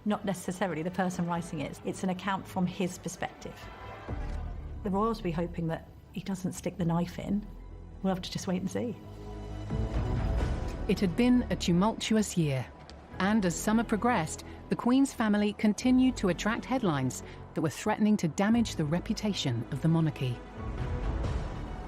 not necessarily the person writing it. It's an account from his perspective. The royals will be hoping that he doesn't stick the knife in. We'll have to just wait and see. It had been a tumultuous year, and as summer progressed, the Queen's family continued to attract headlines that were threatening to damage the reputation of the monarchy.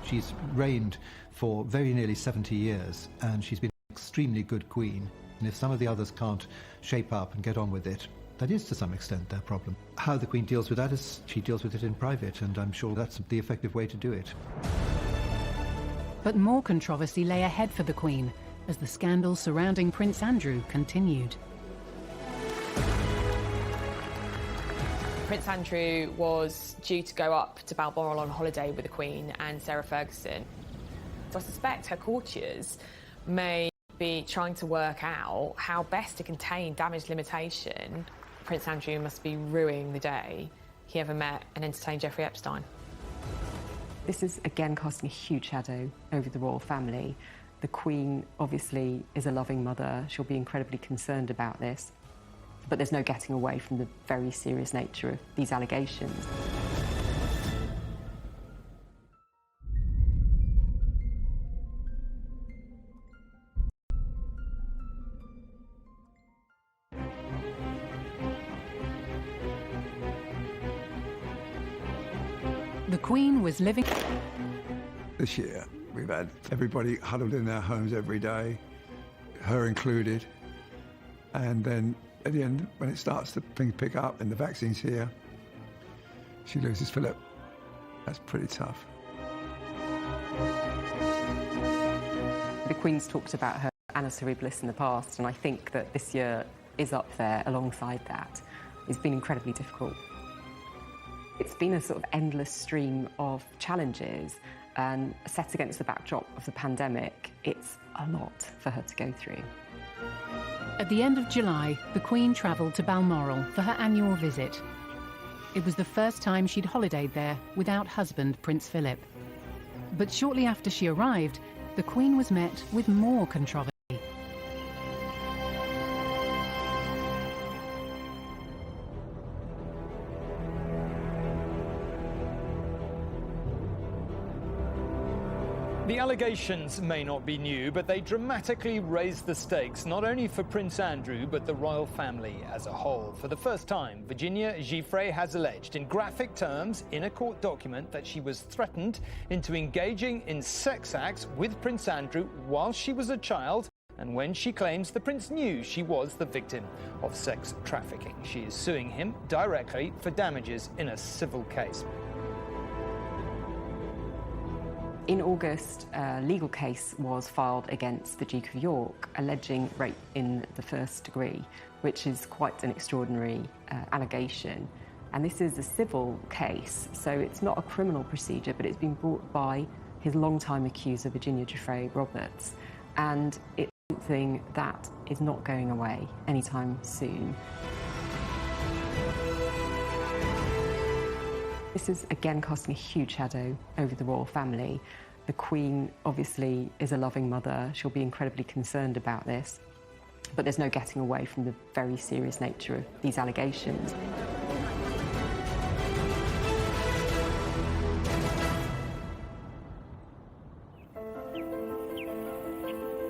She's reigned for very nearly 70 years, and she's been an extremely good queen. And if some of the others can't shape up and get on with it, that is to some extent their problem. How the Queen deals with that is she deals with it in private, and I'm sure that's the effective way to do it. But more controversy lay ahead for the Queen as the scandal surrounding Prince Andrew continued. Prince Andrew was due to go up to Balmoral on holiday with the Queen and Sarah Ferguson. So I suspect her courtiers may be trying to work out how best to contain damage limitation. Prince Andrew must be ruining the day he ever met and entertained Jeffrey Epstein. This is again casting a huge shadow over the royal family. The Queen obviously is a loving mother. She'll be incredibly concerned about this. But there's no getting away from the very serious nature of these allegations. The Queen was living... This year, we've had everybody huddled in their homes every day, her included. And then at the end, when it starts to pick up and the vaccine's here, she loses Philip. That's pretty tough. The Queen's talked about her annus horribilis in the past, and I think that this year is up there alongside that. It's been incredibly difficult. It's been a sort of endless stream of challenges, and set against the backdrop of the pandemic, it's a lot for her to go through. At the end of July, the Queen travelled to Balmoral for her annual visit. It was the first time she'd holidayed there without husband Prince Philip. But shortly after she arrived, the Queen was met with more controversy. The allegations may not be new, but they dramatically raised the stakes, not only for Prince Andrew, but the royal family as a whole. For the first time, Virginia Giuffre has alleged in graphic terms in a court document that she was threatened into engaging in sex acts with Prince Andrew while she was a child, and when she claims the prince knew she was the victim of sex trafficking. She is suing him directly for damages in a civil case. In August, a legal case was filed against the Duke of York, alleging rape in the first degree, which is quite an extraordinary allegation. And this is a civil case, so it's not a criminal procedure, but it's been brought by his longtime accuser, Virginia Giuffre Roberts. And it's something that is not going away anytime soon. This is again casting a huge shadow over the royal family. The Queen obviously is a loving mother. She'll be incredibly concerned about this. But there's no getting away from the very serious nature of these allegations.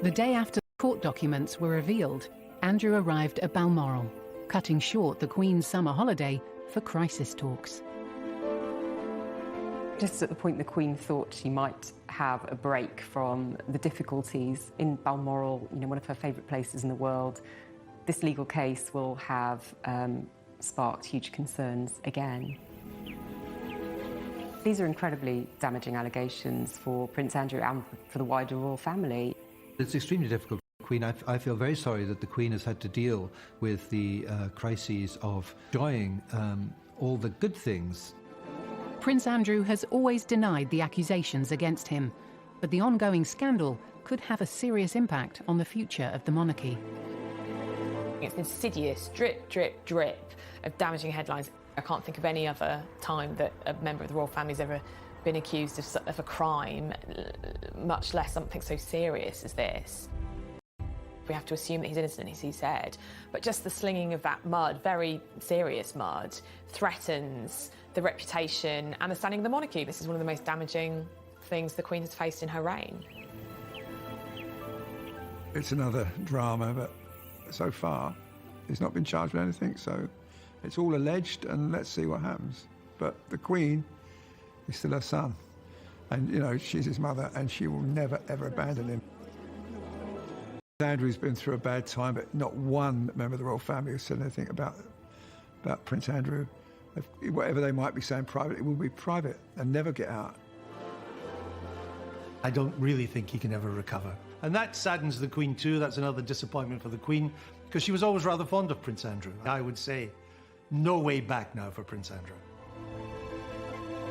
The day after the court documents were revealed, Andrew arrived at Balmoral, cutting short the Queen's summer holiday for crisis talks. Just at the point the Queen thought she might have a break from the difficulties in Balmoral, one of her favourite places in the world, this legal case will have sparked huge concerns again. These are incredibly damaging allegations for Prince Andrew and for the wider royal family. It's extremely difficult for the Queen. I feel very sorry that the Queen has had to deal with the crises of enjoying all the good things. Prince Andrew has always denied the accusations against him, but the ongoing scandal could have a serious impact on the future of the monarchy. It's an insidious drip, drip, drip of damaging headlines. I can't think of any other time that a member of the royal family has ever been accused of a crime, much less something so serious as this. We have to assume that he's innocent, as he said. But just the slinging of that mud, very serious mud, threatens the reputation and the standing of the monarchy. This is one of the most damaging things the Queen has faced in her reign. It's another drama, but so far he's not been charged with anything, so it's all alleged, and let's see what happens. But the Queen is still her son, and, you know, she's his mother, and she will never, ever abandon him. Andrew's been through a bad time, but not one member of the royal family has said anything about Prince Andrew. Whatever they might be saying private, it will be private and never get out. I don't really think he can ever recover. And that saddens the Queen too. That's another disappointment for the Queen, because she was always rather fond of Prince Andrew. I would say no way back now for Prince Andrew.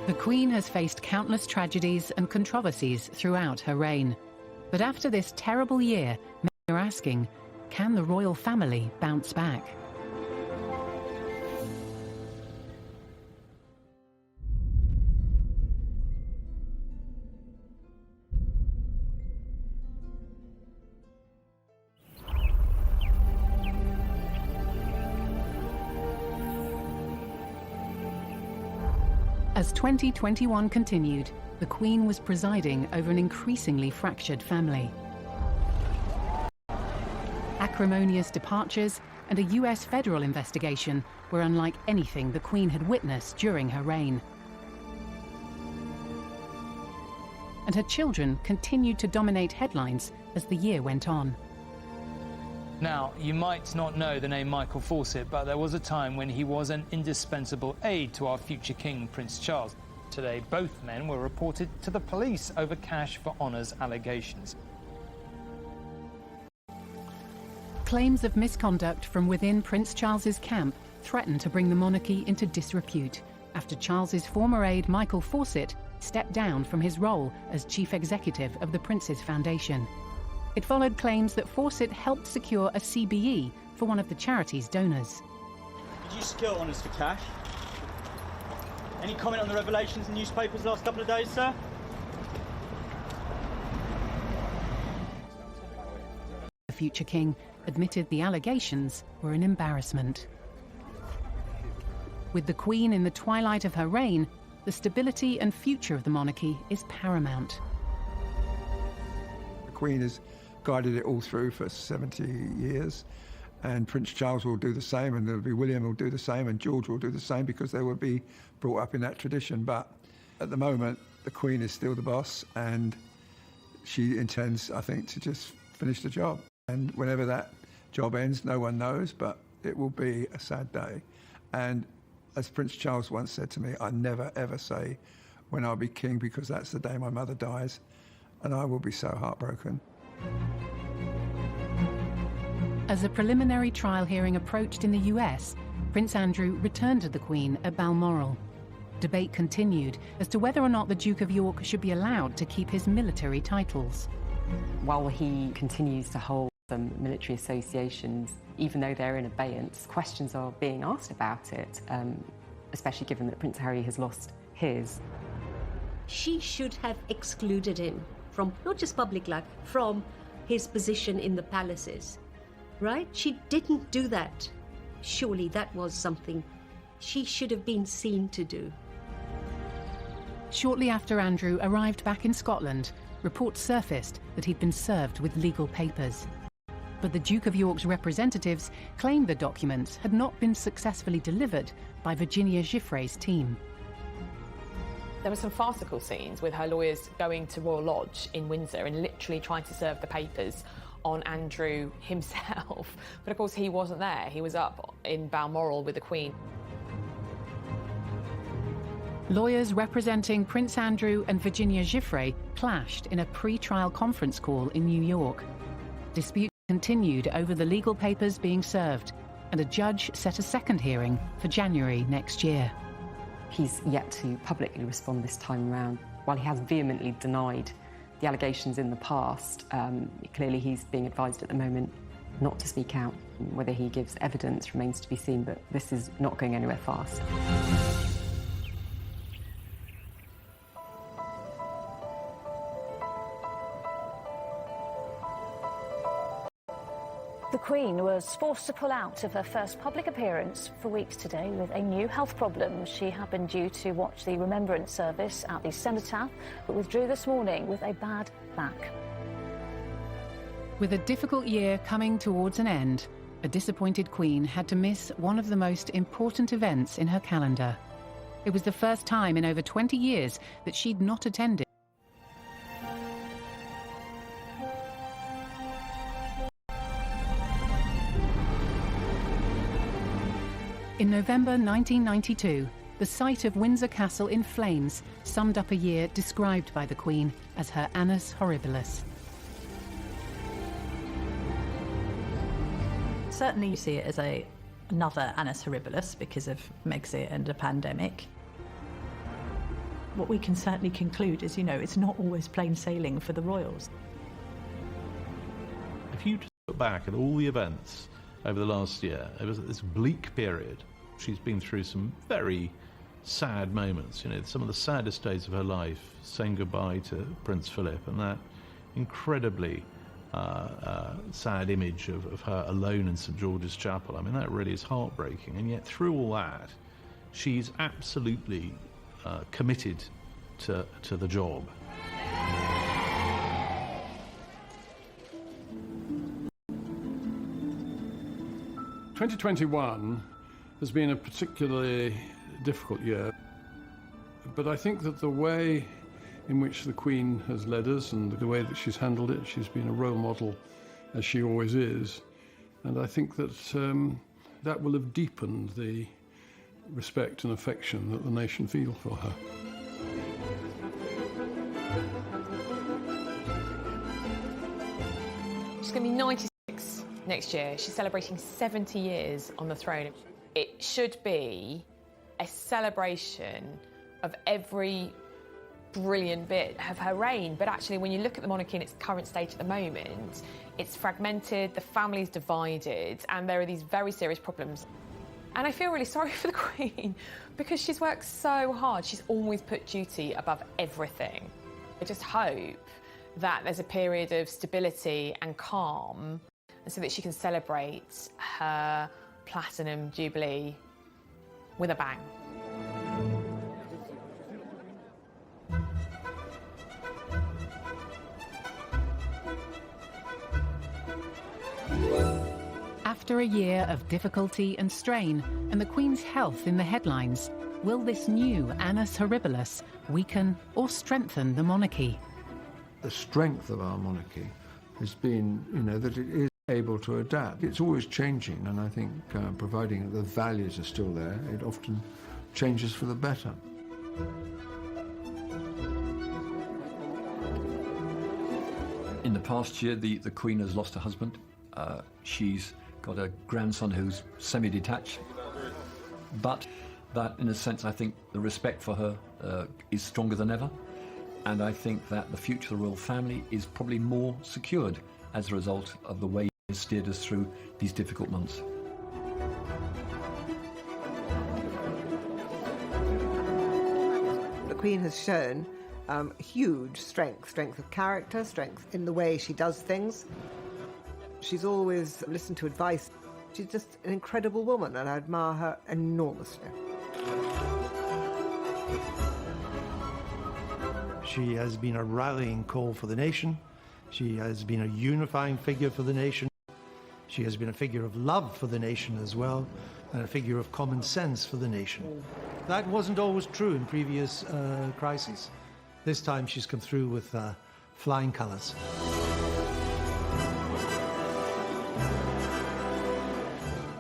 The Queen has faced countless tragedies and controversies throughout her reign. But after this terrible year, many are asking, can the royal family bounce back? As 2021 continued, the Queen was presiding over an increasingly fractured family. Acrimonious departures and a US federal investigation were unlike anything the Queen had witnessed during her reign. And her children continued to dominate headlines as the year went on. Now, you might not know the name Michael Fawcett, but there was a time when he was an indispensable aide to our future king, Prince Charles. Today, both men were reported to the police over cash for honours allegations. Claims of misconduct from within Prince Charles's camp threatened to bring the monarchy into disrepute after Charles's former aide Michael Fawcett stepped down from his role as chief executive of the Prince's Foundation. It followed claims that Fawcett helped secure a CBE for one of the charity's donors. Did you secure honours for cash? Any comment on the revelations in newspapers the last couple of days, sir? The future king admitted the allegations were an embarrassment. With the Queen in the twilight of her reign, the stability and future of the monarchy is paramount. The Queen has guided it all through for 70 years, and Prince Charles will do the same, and there'll be William will do the same, and George will do the same, because they will be brought up in that tradition. But at the moment, the Queen is still the boss, and she intends, I think, to just finish the job. And whenever that job ends, no one knows, but it will be a sad day. And as Prince Charles once said to me, I never ever say when I'll be king, because that's the day my mother dies, and I will be so heartbroken. As a preliminary trial hearing approached in the US, Prince Andrew returned to the Queen at Balmoral. Debate continued as to whether or not the Duke of York should be allowed to keep his military titles. While he continues to hold some military associations, even though they're in abeyance, questions are being asked about it, especially given that Prince Harry has lost his. She should have excluded him from not just public life, from his position in the palaces, right? She didn't do that. Surely that was something she should have been seen to do. Shortly after Andrew arrived back in Scotland, reports surfaced that he'd been served with legal papers. But the Duke of York's representatives claimed the documents had not been successfully delivered by Virginia Giuffre's team. There were some farcical scenes with her lawyers going to Royal Lodge in Windsor and literally trying to serve the papers on Andrew himself. But of course he wasn't there. He was up in Balmoral with the Queen. Lawyers representing Prince Andrew and Virginia Giuffre clashed in a pre-trial conference call in New York. Dispute continued over the legal papers being served, and a judge set a second hearing for January next year. He's yet to publicly respond this time around. While he has vehemently denied the allegations in the past, clearly he's being advised at the moment not to speak out. Whether he gives evidence remains to be seen, but this is not going anywhere fast. The Queen was forced to pull out of her first public appearance for weeks today with a new health problem. She had been due to watch the remembrance service at the cenotaph, but withdrew this morning with a bad back. With a difficult year coming towards an end, a disappointed Queen had to miss one of the most important events in her calendar. It was the first time in over 20 years that she'd not attended. In November 1992, the sight of Windsor Castle in flames summed up a year described by the Queen as her annus horribilis. Certainly you see it as another annus horribilis because of Megxit and a pandemic. What we can certainly conclude is, it's not always plain sailing for the royals. If you just look back at all the events over the last year, it was this bleak period. She's been through some very sad moments, some of the saddest days of her life, saying goodbye to Prince Philip, and that incredibly sad image of her alone in St George's Chapel. I mean, that really is heartbreaking, and yet through all that, she's absolutely committed to the job. "2021 has been a particularly difficult year, but I think that the way in which the Queen has led us and the way that she's handled it, she's been a role model, as she always is, and I think that that will have deepened the respect and affection that the nation feel for her." She's going to be 96 next year. She's celebrating 70 years on the throne. It should be a celebration of every brilliant bit of her reign, but actually when you look at the monarchy in its current state at the moment, it's fragmented, the family's divided, and there are these very serious problems. And I feel really sorry for the Queen because she's worked so hard. She's always put duty above everything. I just hope that there's a period of stability and calm, and so that she can celebrate her Platinum Jubilee with a bang. After a year of difficulty and strain, and the Queen's health in the headlines, will this new annus horribilis weaken or strengthen the monarchy? The strength of our monarchy has been, that it is able to adapt. It's always changing, and I think providing that the values are still there, it often changes for the better. In the past year, the Queen has lost her husband. She's got a grandson who's semi-detached, but that, in a sense, I think the respect for her is stronger than ever, and I think that the future of the royal family is probably more secured as a result of the way he has steered us through these difficult months. The Queen has shown huge strength of character, strength in the way she does things. She's always listened to advice. She's just an incredible woman, and I admire her enormously. She has been a rallying call for the nation. She has been a unifying figure for the nation. She has been a figure of love for the nation as well, and a figure of common sense for the nation. That wasn't always true in previous crises. This time she's come through with flying colours.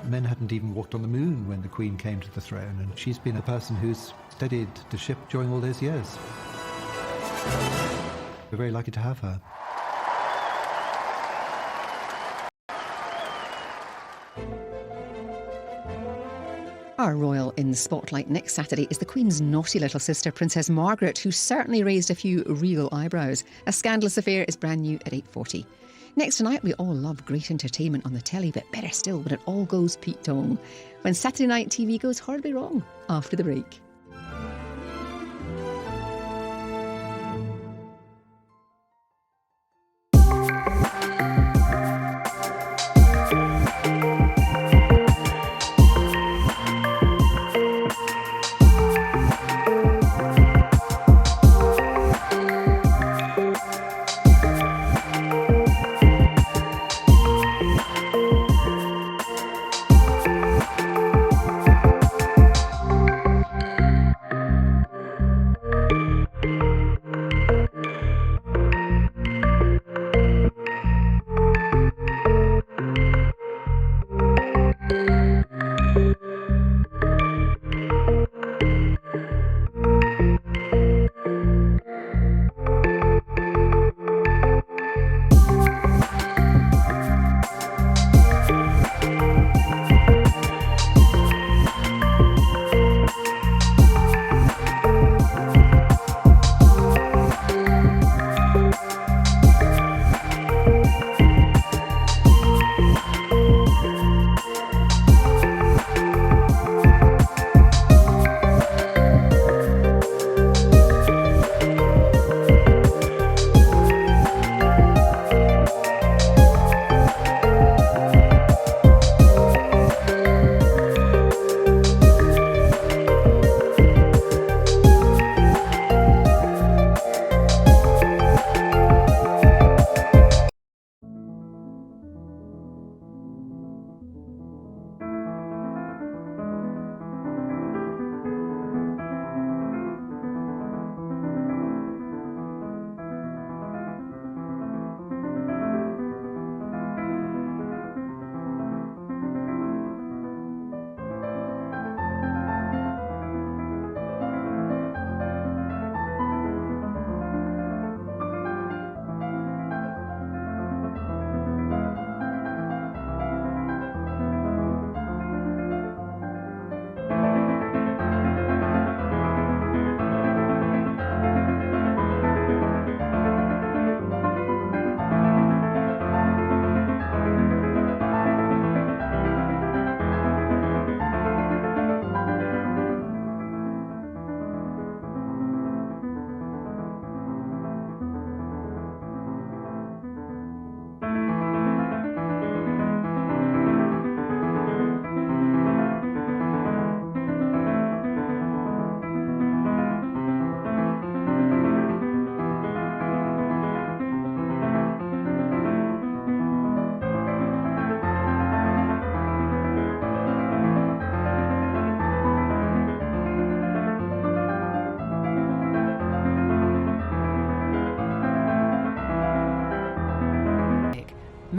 Men hadn't even walked on the moon when the Queen came to the throne, and she's been a person who's steadied the ship during all those years. We're very lucky to have her. Our royal in the spotlight next Saturday is the Queen's naughty little sister, Princess Margaret, who certainly raised a few real eyebrows. A Scandalous Affair is brand new at 8:40. Next tonight, we all love great entertainment on the telly, but better still when it all goes Pete Tong. When Saturday night TV goes horribly wrong after the break.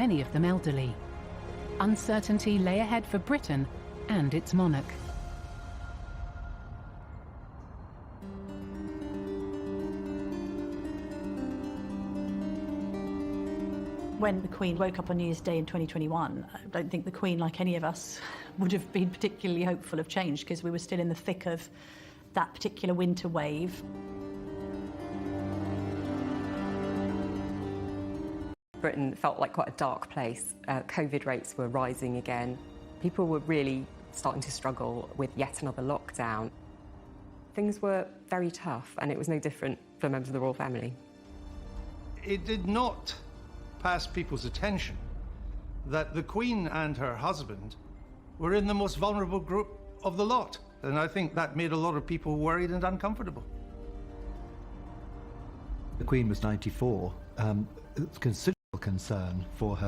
many of them elderly. Uncertainty lay ahead for Britain and its monarch. When the Queen woke up on New Year's Day in 2021, I don't think the Queen, like any of us, would have been particularly hopeful of change because we were still in the thick of that particular winter wave. Britain felt like quite a dark place. COVID rates were rising again. People were really starting to struggle with yet another lockdown. Things were very tough, and it was no different for members of the royal family. It did not pass people's attention that the Queen and her husband were in the most vulnerable group of the lot. And I think that made a lot of people worried and uncomfortable. The Queen was 94. Considerable concern for her